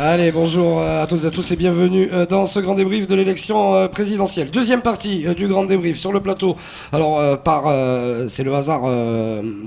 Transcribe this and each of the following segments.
Allez, bonjour à toutes et à tous et bienvenue dans ce grand débrief de l'élection présidentielle. Deuxième partie du grand débrief sur le plateau. Alors, c'est le hasard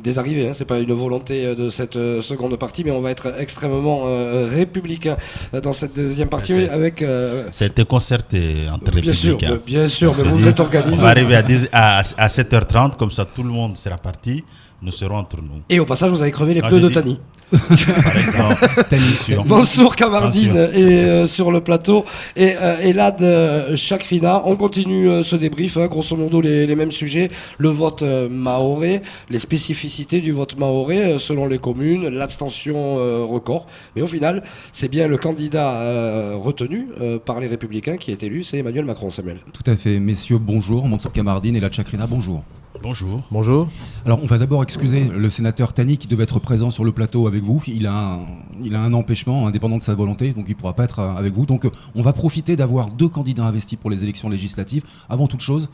des arrivées, hein, c'est pas une volonté de cette seconde partie, mais on va être extrêmement républicain dans cette deuxième partie avec... Ça a été concerté entre républicains. Bien sûr, mais vous êtes organisés. On va arriver à 7h30, comme ça tout le monde sera parti. Nous serons entre nous. Et au passage, vous avez crevé les pneus de Tani. Par exemple. Mansour Kamardine est sur le plateau et Elad Chakrina. On continue ce débrief, hein, grosso modo les mêmes sujets. Le vote mahorais, les spécificités du vote mahorais selon les communes, l'abstention record. Mais au final, c'est bien le candidat retenu par les Républicains qui est élu, c'est Emmanuel Macron, Samuel. Tout à fait. Messieurs, bonjour. Mansour Kamardine et Elad Chakrina, bonjour. Bonjour. Bonjour. Alors, on va d'abord excuser le sénateur Tani qui devait être présent sur le plateau avec vous. Il a un empêchement indépendant de sa volonté, donc il ne pourra pas être avec vous. Donc, on va profiter d'avoir deux candidats investis pour les élections législatives. Avant toute chose,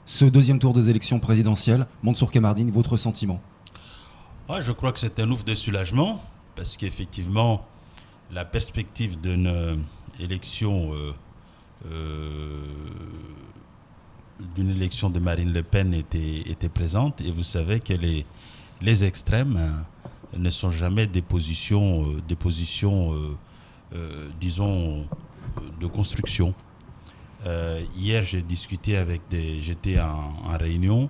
ce deuxième tour des élections présidentielles, Mansour Kamardine, votre sentiment? Je crois que c'est un ouf de soulagement, parce qu'effectivement, la perspective d'une élection... d'une élection de Marine Le Pen était présente, et vous savez que les extrêmes ne sont jamais des positions disons, de construction. Hier, j'étais en réunion,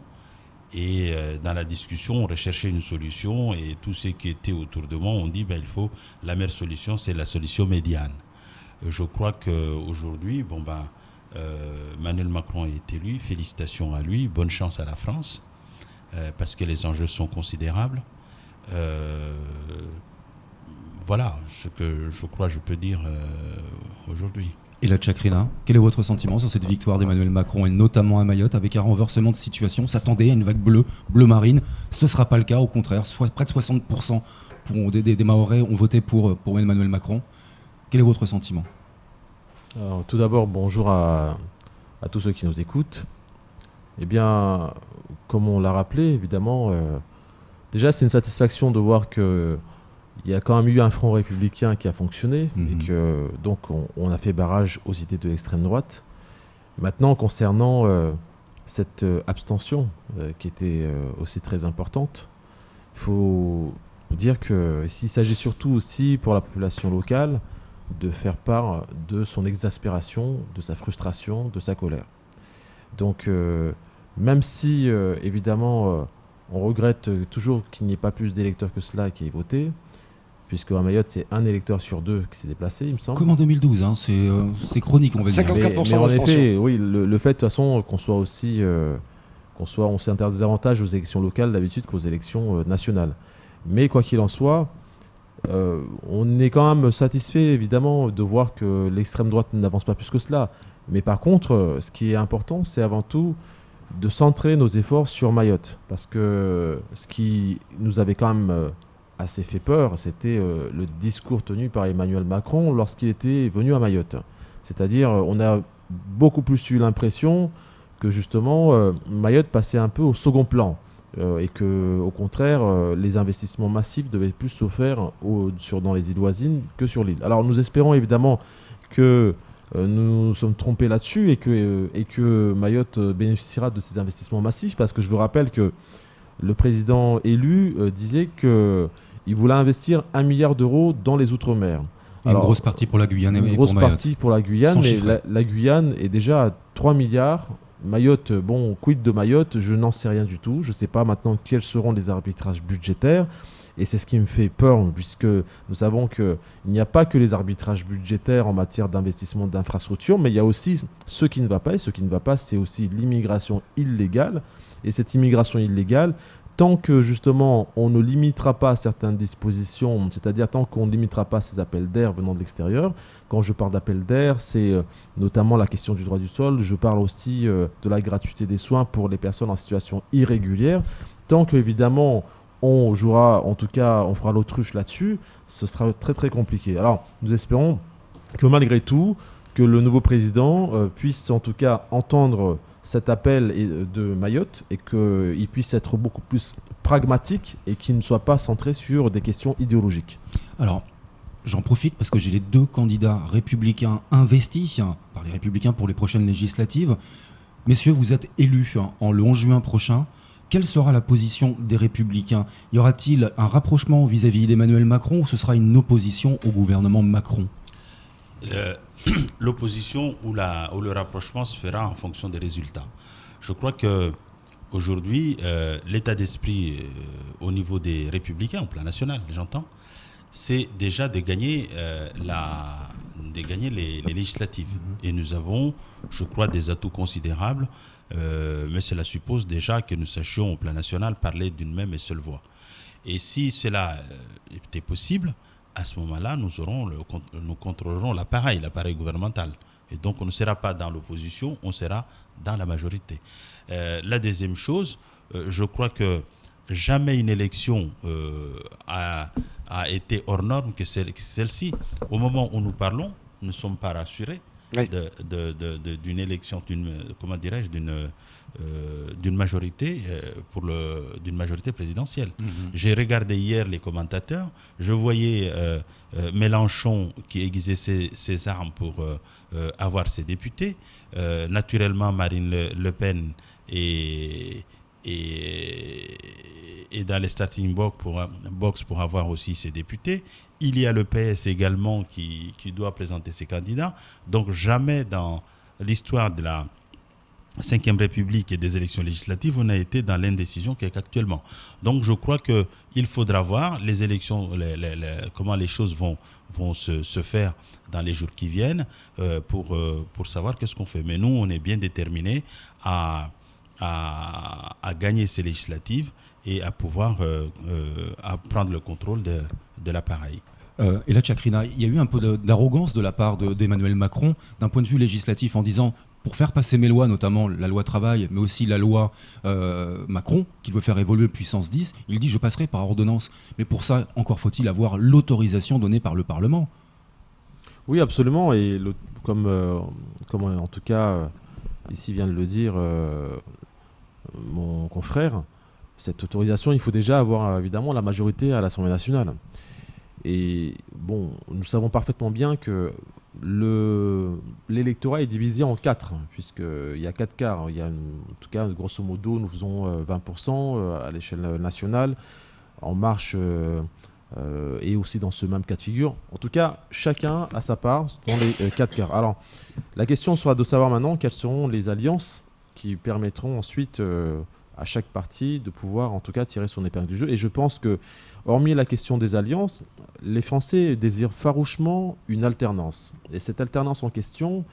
et dans la discussion, on recherchait une solution, et tous ceux qui étaient autour de moi ont dit la meilleure solution, c'est la solution médiane. Je crois qu'aujourd'hui, Emmanuel Macron est élu, félicitations à lui, bonne chance à la France, parce que les enjeux sont considérables. Voilà ce que je crois que je peux dire aujourd'hui. Et la Chakrina, quel est votre sentiment sur cette victoire d'Emmanuel Macron, et notamment à Mayotte, avec un renversement de situation? On s'attendait à une vague bleu marine, ce ne sera pas le cas, au contraire, près de 60% des Mahorais ont voté pour Emmanuel Macron. Quel est votre sentiment? Alors, tout d'abord, bonjour à tous ceux qui nous écoutent. Eh bien, comme on l'a rappelé, évidemment, déjà c'est une satisfaction de voir qu'il y a quand même eu un front républicain qui a fonctionné, et que donc on a fait barrage aux idées de l'extrême droite. Maintenant, concernant cette abstention qui était aussi très importante, il faut dire qu'il s'agit surtout aussi pour la population locale de faire part de son exaspération, de sa frustration, de sa colère. Donc, même si, évidemment, on regrette toujours qu'il n'y ait pas plus d'électeurs que cela qui aient voté, puisque à Mayotte, c'est un électeur sur deux qui s'est déplacé, il me semble. Comme en 2012, hein, c'est chronique, on va dire. 54% mais en effet, oui, le fait, de toute façon, on s'intéresse davantage aux élections locales d'habitude qu'aux élections nationales. Mais quoi qu'il en soit, on est quand même satisfait évidemment de voir que l'extrême droite n'avance pas plus que cela. Mais par contre, ce qui est important, c'est avant tout de centrer nos efforts sur Mayotte. Parce que ce qui nous avait quand même assez fait peur, c'était le discours tenu par Emmanuel Macron lorsqu'il était venu à Mayotte. C'est-à-dire, on a beaucoup plus eu l'impression que justement Mayotte passait un peu au second plan. Et que, au contraire, les investissements massifs devaient plus se faire dans les îles voisines que sur l'île. Alors nous espérons évidemment que nous nous sommes trompés là-dessus, et que Mayotte bénéficiera de ces investissements massifs, parce que je vous rappelle que le président élu disait qu'il voulait investir 1 milliard d'euros dans les Outre-mer. Une grosse partie pour la Guyane et pour Mayotte. Une grosse partie pour la Guyane, mais la Guyane est déjà à 3 milliards. Mayotte, quid de Mayotte? Je n'en sais rien du tout. Je ne sais pas maintenant quels seront les arbitrages budgétaires. Et c'est ce qui me fait peur, puisque nous savons qu'il n'y a pas que les arbitrages budgétaires en matière d'investissement d'infrastructures, mais il y a aussi ce qui ne va pas. Et ce qui ne va pas, c'est aussi l'immigration illégale. Et cette immigration illégale, tant que justement on ne limitera pas certaines dispositions, c'est-à-dire tant qu'on ne limitera pas ces appels d'air venant de l'extérieur, quand je parle d'appels d'air, c'est notamment la question du droit du sol, je parle aussi de la gratuité des soins pour les personnes en situation irrégulière, tant qu'évidemment on jouera, en tout cas on fera l'autruche là-dessus, ce sera très très compliqué. Alors nous espérons que malgré tout, que le nouveau président puisse en tout cas entendre cet appel de Mayotte, et qu'il puisse être beaucoup plus pragmatique et qu'il ne soit pas centré sur des questions idéologiques. Alors, J'en profite parce que j'ai les 2 candidats républicains investis par les républicains pour les prochaines législatives. Messieurs, vous êtes élus le 11 juin prochain. Quelle sera la position des républicains ? Y aura-t-il un rapprochement vis-à-vis d'Emmanuel Macron ou ce sera une opposition au gouvernement Macron ? L'opposition ou le rapprochement se fera en fonction des résultats. Je crois que aujourd'hui, l'état d'esprit au niveau des républicains, au plan national, j'entends, c'est déjà de gagner, les législatives. Et nous avons, je crois, des atouts considérables, mais cela suppose déjà que nous sachions au plan national parler d'une même et seule voix. Et si cela était possible, à ce moment-là, nous contrôlerons l'appareil gouvernemental. Et donc, on ne sera pas dans l'opposition, on sera dans la majorité. La deuxième chose, je crois que jamais une élection a été hors norme que celle-ci. Au moment où nous parlons, nous ne sommes pas rassurés d'une élection, d'une majorité d'une majorité présidentielle. J'ai regardé hier les commentateurs, je voyais Mélenchon qui aiguisait ses armes pour avoir ses députés. Naturellement, Marine Le Pen est dans les starting box pour avoir aussi ses députés. Il y a le PS également qui doit présenter ses candidats. Donc jamais dans l'histoire de la Ve République et des élections législatives, on a été dans l'indécision qu'actuellement. Donc je crois qu'il faudra voir les élections, comment les choses vont se faire dans les jours qui viennent pour savoir qu'est-ce qu'on fait. Mais nous, on est bien déterminés à gagner ces législatives et à pouvoir à prendre le contrôle de l'appareil. Et là, Chakrina, il y a eu un peu d'arrogance de la part d'Emmanuel Macron d'un point de vue législatif en disant, pour faire passer mes lois, notamment la loi travail, mais aussi la loi Macron, qu'il veut faire évoluer puissance 10, il dit je passerai par ordonnance. Mais pour ça, encore faut-il avoir l'autorisation donnée par le Parlement. Oui, absolument. Et comme en tout cas, ici vient de le dire mon confrère, cette autorisation, il faut déjà avoir évidemment la majorité à l'Assemblée nationale. Et bon, nous savons parfaitement bien que l'électorat est divisé en 4, puisqu'il y a 4 quarts. Il y a en tout cas, grosso modo, nous faisons 20% à l'échelle nationale, En Marche et aussi dans ce même cas de figure. En tout cas, chacun a sa part dans les 4 quarts. Alors, la question sera de savoir maintenant quelles seront les alliances qui permettront ensuite à chaque parti de pouvoir en tout cas tirer son épingle du jeu. Et je pense que, hormis la question des alliances, les Français désirent farouchement une alternance. Et cette alternance en question,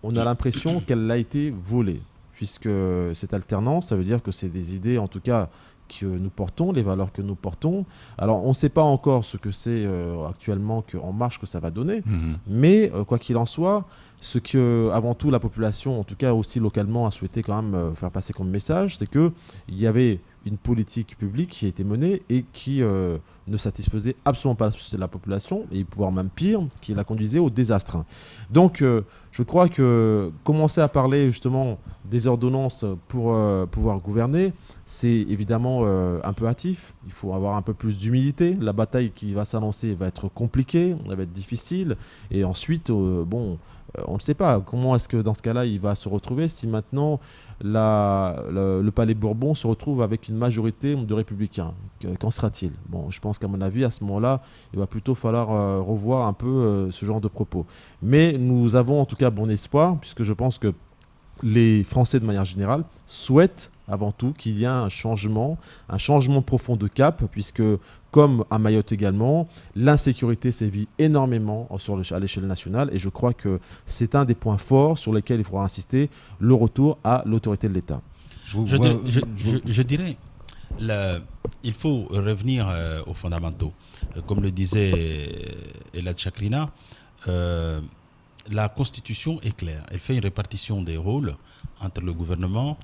on a l'impression qu'elle a été volée. Puisque cette alternance, ça veut dire que c'est des idées, en tout cas, que nous portons, les valeurs que nous portons. Alors, on ne sait pas encore ce que c'est actuellement qu'En Marche que ça va donner. Mais, quoi qu'il en soit, ce que, avant tout, la population, en tout cas aussi localement, a souhaité quand même faire passer comme message, c'est qu'il y avait une politique publique qui a été menée et qui ne satisfaisait absolument pas la population, et voire même pire, qui la conduisait au désastre. Donc, je crois que commencer à parler justement des ordonnances pour pouvoir gouverner, c'est évidemment un peu hâtif. Il faut avoir un peu plus d'humilité. La bataille qui va s'annoncer va être compliquée, elle va être difficile. Et ensuite, on ne sait pas comment est-ce que dans ce cas-là, il va se retrouver si maintenant le Palais Bourbon se retrouve avec une majorité de républicains. Qu'en sera-t-il ? Bon, je pense qu'à mon avis, à ce moment-là, il va plutôt falloir revoir un peu ce genre de propos. Mais nous avons en tout cas bon espoir, puisque je pense que les Français, de manière générale, souhaitent avant tout qu'il y ait un changement profond de cap, puisque, comme à Mayotte également, l'insécurité sévit énormément à l'échelle nationale, et je crois que c'est un des points forts sur lesquels il faudra insister, le retour à l'autorité de l'État. Je dirais, il faut revenir aux fondamentaux. Comme le disait Elad Chakrina, la Constitution est claire. Elle fait une répartition des rôles entre le gouvernement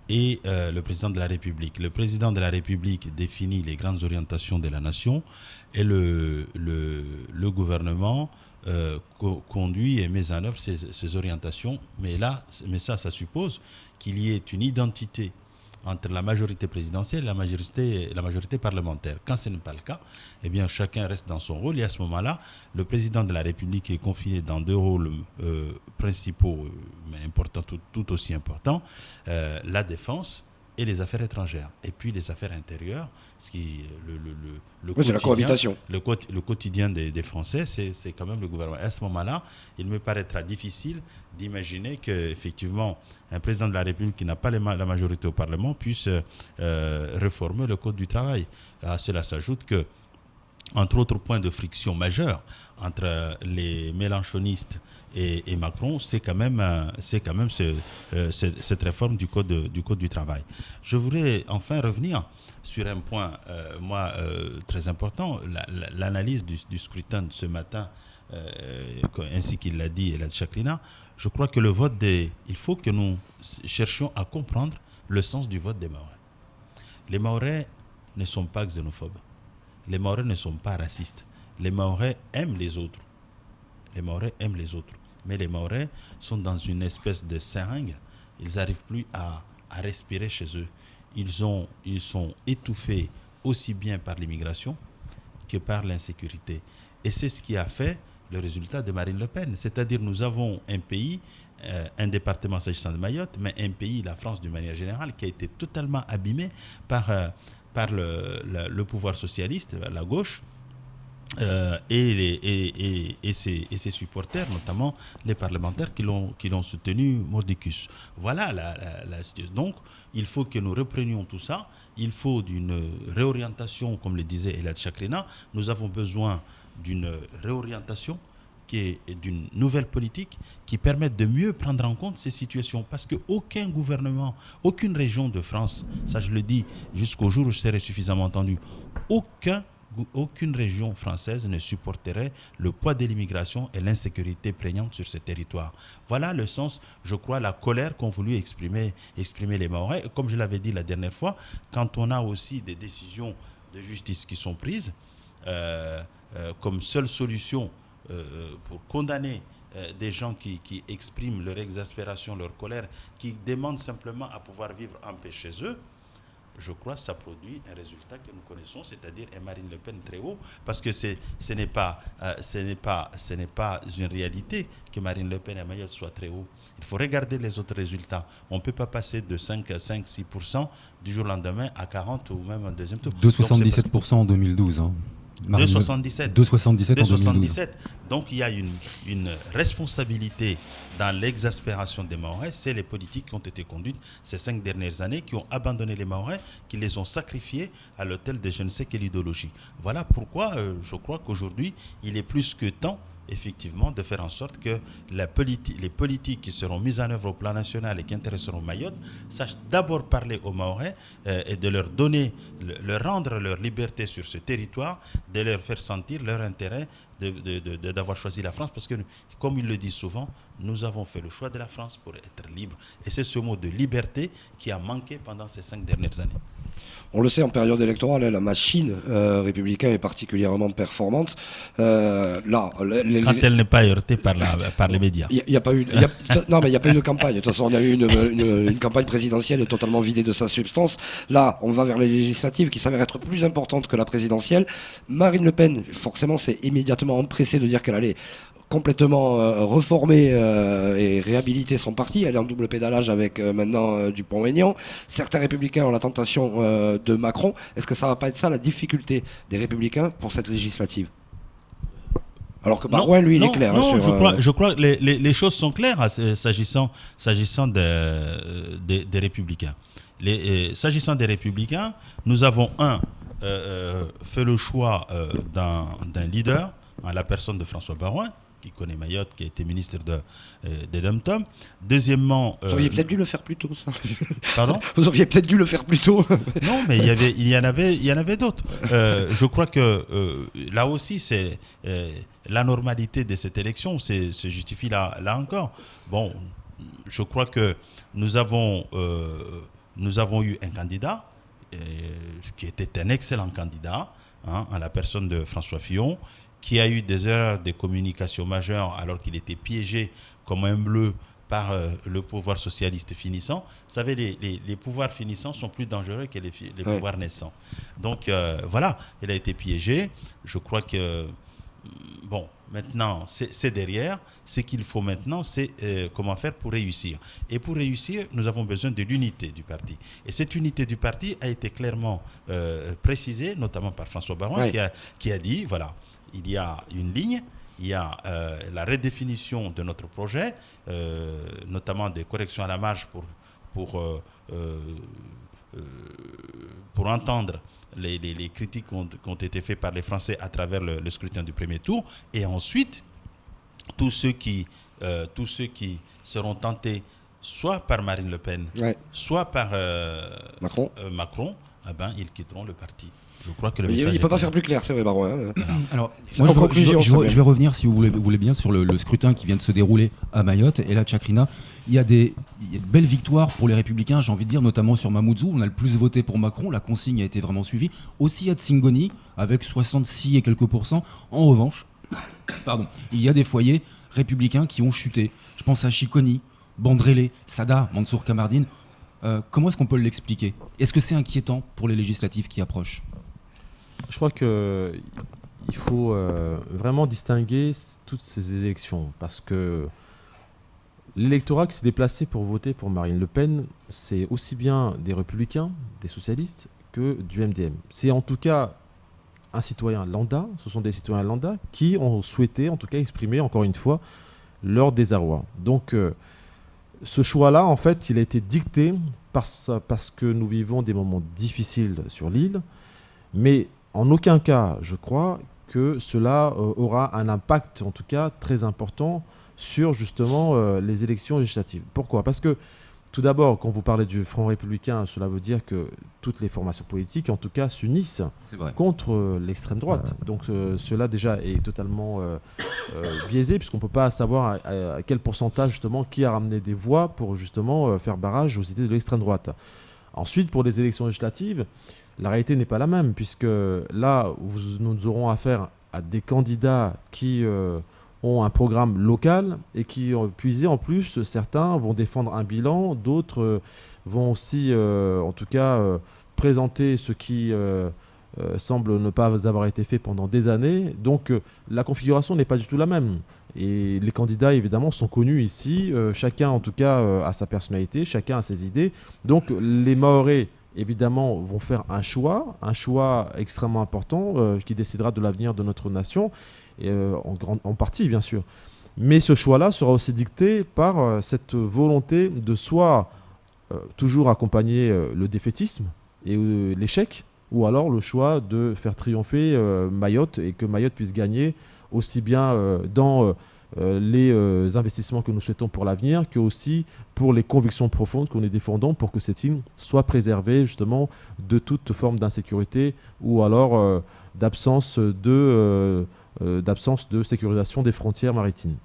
et le président de la République. Le président de la République définit les grandes orientations de la nation et le gouvernement conduit et met en œuvre ces orientations. Mais ça suppose qu'il y ait une identité entre la majorité présidentielle et la majorité parlementaire. Quand ce n'est pas le cas, eh bien, chacun reste dans son rôle. Et à ce moment-là, le président de la République est confiné dans deux rôles principaux, mais importants, tout aussi importants, la défense et les affaires étrangères. Et puis les affaires intérieures, ce qui c'est la cohabitation. Le quotidien des Français, c'est quand même le gouvernement. À ce moment-là, il me paraîtra difficile d'imaginer qu'effectivement, un président de la République qui n'a pas la majorité au Parlement puisse réformer le Code du travail. À cela s'ajoute que, entre autres points de friction majeurs entre les mélenchonistes et Macron, c'est quand même cette réforme du code du travail. Je voudrais enfin revenir sur un point, très important, l'analyse du scrutin de ce matin, ainsi qu'il l'a dit Elad Chakrina. Je crois que il faut que nous cherchions à comprendre le sens du vote des Mahorais. Les Mahorais ne sont pas xénophobes. Les Mahorais ne sont pas racistes. Les Mahorais aiment les autres. Mais les Mahorais sont dans une espèce de seringue. Ils n'arrivent plus à respirer chez eux. Ils sont étouffés aussi bien par l'immigration que par l'insécurité. Et c'est ce qui a fait le résultat de Marine Le Pen. C'est-à-dire, nous avons un pays, un département s'agissant de Mayotte, mais un pays, la France d'une manière générale, qui a été totalement abîmé par le pouvoir socialiste, la gauche, et ses supporters, notamment les parlementaires qui l'ont soutenu mordicus. Voilà la situation. Donc, il faut que nous reprenions tout ça. Il faut d'une réorientation, comme le disait Elad Chakrina. Nous avons besoin d'une réorientation qui est d'une nouvelle politique qui permette de mieux prendre en compte ces situations. Parce qu'aucun gouvernement, aucune région de France, ça je le dis jusqu'au jour où je serai suffisamment entendu, aucune région française ne supporterait le poids de l'immigration et l'insécurité prégnante sur ce territoire. Voilà le sens, je crois, la colère qu'ont voulu exprimer les Mahorais. Comme je l'avais dit la dernière fois, quand on a aussi des décisions de justice qui sont prises, comme seule solution pour condamner des gens qui expriment leur exaspération, leur colère, qui demandent simplement à pouvoir vivre en paix chez eux, je crois que ça produit un résultat que nous connaissons, c'est-à-dire un Marine Le Pen très haut, parce que ce n'est pas une réalité que Marine Le Pen à Mayotte soit très haut. Il faut regarder les autres résultats. On ne peut pas passer de 5-6% du jour au lendemain à 40% ou même en deuxième tour. 2,77% en 2012. 2,77 en 2012. Donc il y a une responsabilité dans l'exaspération des Mahorais. C'est les politiques qui ont été conduites ces 5 dernières années, qui ont abandonné les Mahorais, qui les ont sacrifiés à l'autel de je ne sais quelle idéologie. Voilà pourquoi je crois qu'aujourd'hui, il est plus que temps, effectivement, de faire en sorte que les politiques qui seront mises en œuvre au plan national et qui intéresseront Mayotte sachent d'abord parler aux Mahorais et de leur donner, leur rendre leur liberté sur ce territoire, de leur faire sentir leur intérêt d'avoir choisi la France, parce que, comme ils le disent souvent, nous avons fait le choix de la France pour être libres. Et c'est ce mot de liberté qui a manqué pendant ces 5 dernières années. On le sait, en période électorale, la machine républicaine est particulièrement performante. Quand elle n'est pas heurtée par les médias. Il n'y a pas eu de campagne. De toute façon, on a eu une campagne présidentielle totalement vidée de sa substance. Là, on va vers les législatives qui s'avèrent être plus importantes que la présidentielle. Marine Le Pen, forcément, s'est immédiatement empressée de dire qu'elle allait complètement reformer et réhabiliter son parti. Elle est en double pédalage avec maintenant Dupont-Aignan. Certains républicains ont la tentation de Macron. Est-ce que ça ne va pas être ça la difficulté des républicains pour cette législative ? Alors que Barouin, lui, il est clair. Non, je crois que les choses sont claires s'agissant des républicains. S'agissant des républicains, nous avons fait le choix d'un leader, à la personne de François Barouin, qui connaît Mayotte, qui a été ministre des Dom-Tom. Deuxièmement... Vous auriez peut-être dû le faire plus tôt, ça. Pardon ? Vous auriez peut-être dû le faire plus tôt. Non, mais il y en avait d'autres. Je crois que là aussi, c'est la normalité de cette élection se justifie là encore. Bon, je crois que nous avons eu un candidat qui était un excellent candidat, à la personne de François Fillon, qui a eu des erreurs de communication majeures alors qu'il était piégé comme un bleu par le pouvoir socialiste finissant. Vous savez, les pouvoirs finissants sont plus dangereux que les pouvoirs naissants. Donc voilà, il a été piégé. Je crois que, bon, maintenant, c'est derrière. Ce qu'il faut maintenant, c'est comment faire pour réussir. Et pour réussir, nous avons besoin de l'unité du parti. Et cette unité du parti a été clairement précisée, notamment par François Baron, qui a dit, voilà, il y a une ligne, il y a la redéfinition de notre projet, notamment des corrections à la marge pour entendre les critiques qui ont été faites par les Français à travers le scrutin du premier tour. Et ensuite, tous ceux qui seront tentés soit par Marine Le Pen, soit par Macron, ils quitteront le parti. Je crois que il ne peut pas faire plus clair, c'est vrai, Baron. Alors, moi, je vais revenir, si vous voulez bien, sur le scrutin qui vient de se dérouler à Mayotte. Et là, Tchakrina, il y a de belles victoires pour les Républicains, j'ai envie de dire, notamment sur Mamoudzou. On a le plus voté pour Macron, la consigne a été vraiment suivie. Aussi à Tsingoni, avec 66 et quelques %. En revanche, il y a des foyers républicains qui ont chuté. Je pense à Chiconi, Bandrélé, Sada, Mansour Kamardine. Comment est-ce qu'on peut l'expliquer ? Est-ce que c'est inquiétant pour les législatives qui approchent ? Je crois qu'il faut vraiment distinguer toutes ces élections, parce que l'électorat qui s'est déplacé pour voter pour Marine Le Pen, c'est aussi bien des républicains, des socialistes, que du MDM. C'est en tout cas un citoyen lambda, ce sont des citoyens lambda qui ont souhaité, en tout cas exprimer, encore une fois, leur désarroi. Donc ce choix-là, en fait, il a été dicté parce que nous vivons des moments difficiles sur l'île, mais en aucun cas, je crois, que cela aura un impact, en tout cas, très important sur, justement, les élections législatives. Pourquoi ? Parce que, tout d'abord, quand vous parlez du Front républicain, cela veut dire que toutes les formations politiques, en tout cas, s'unissent contre l'extrême droite. Donc, cela, déjà, est totalement biaisé, puisqu'on ne peut pas savoir à quel pourcentage, justement, qui a ramené des voix pour, justement, faire barrage aux idées de l'extrême droite. Ensuite, pour les élections législatives, la réalité n'est pas la même, puisque là, nous aurons affaire à des candidats qui ont un programme local et qui ont puisé en plus, certains vont défendre un bilan, d'autres vont aussi, en tout cas, présenter ce qui semble ne pas avoir été fait pendant des années. Donc la configuration n'est pas du tout la même. Et les candidats, évidemment, sont connus ici. Chacun, en tout cas, a sa personnalité, chacun a ses idées. Donc les Mahorais, évidemment, vont faire un choix extrêmement important qui décidera de l'avenir de notre nation, et, en partie, bien sûr. Mais ce choix-là sera aussi dicté par cette volonté de soit toujours accompagner le défaitisme et l'échec, ou alors le choix de faire triompher Mayotte et que Mayotte puisse gagner aussi bien dans les investissements que nous souhaitons pour l'avenir, que aussi pour les convictions profondes que nous défendons pour que cette île soit préservée justement de toute forme d'insécurité ou alors d'absence de sécurisation des frontières maritimes.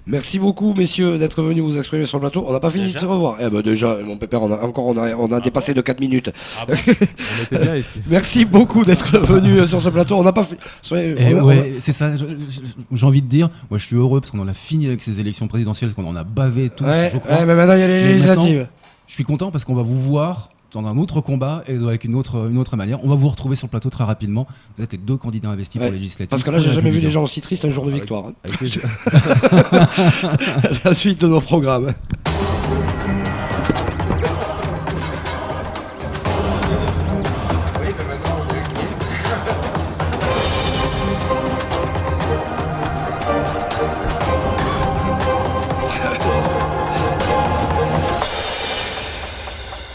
Merci beaucoup, messieurs, d'être venus vous exprimer sur le plateau. On n'a pas fini de se revoir. Déjà, mon pépère, on a dépassé de 4 minutes. Ah bon on était bien ici. Merci beaucoup d'être venus sur ce plateau. On n'a pas fait. C'est ça. J'ai envie de dire, moi, je suis heureux parce qu'on en a fini avec ces élections présidentielles, parce qu'on en a bavé tous. Je crois. Mais maintenant, il y a les législatives. Je suis content parce qu'on va vous voir dans un autre combat et avec une autre manière. On va vous retrouver sur le plateau très rapidement. Vous êtes les 2 candidats investis pour les législatives. Parce que là, j'ai jamais vu des gens aussi tristes un jour de victoire. Avec plaisir. La suite de nos programmes.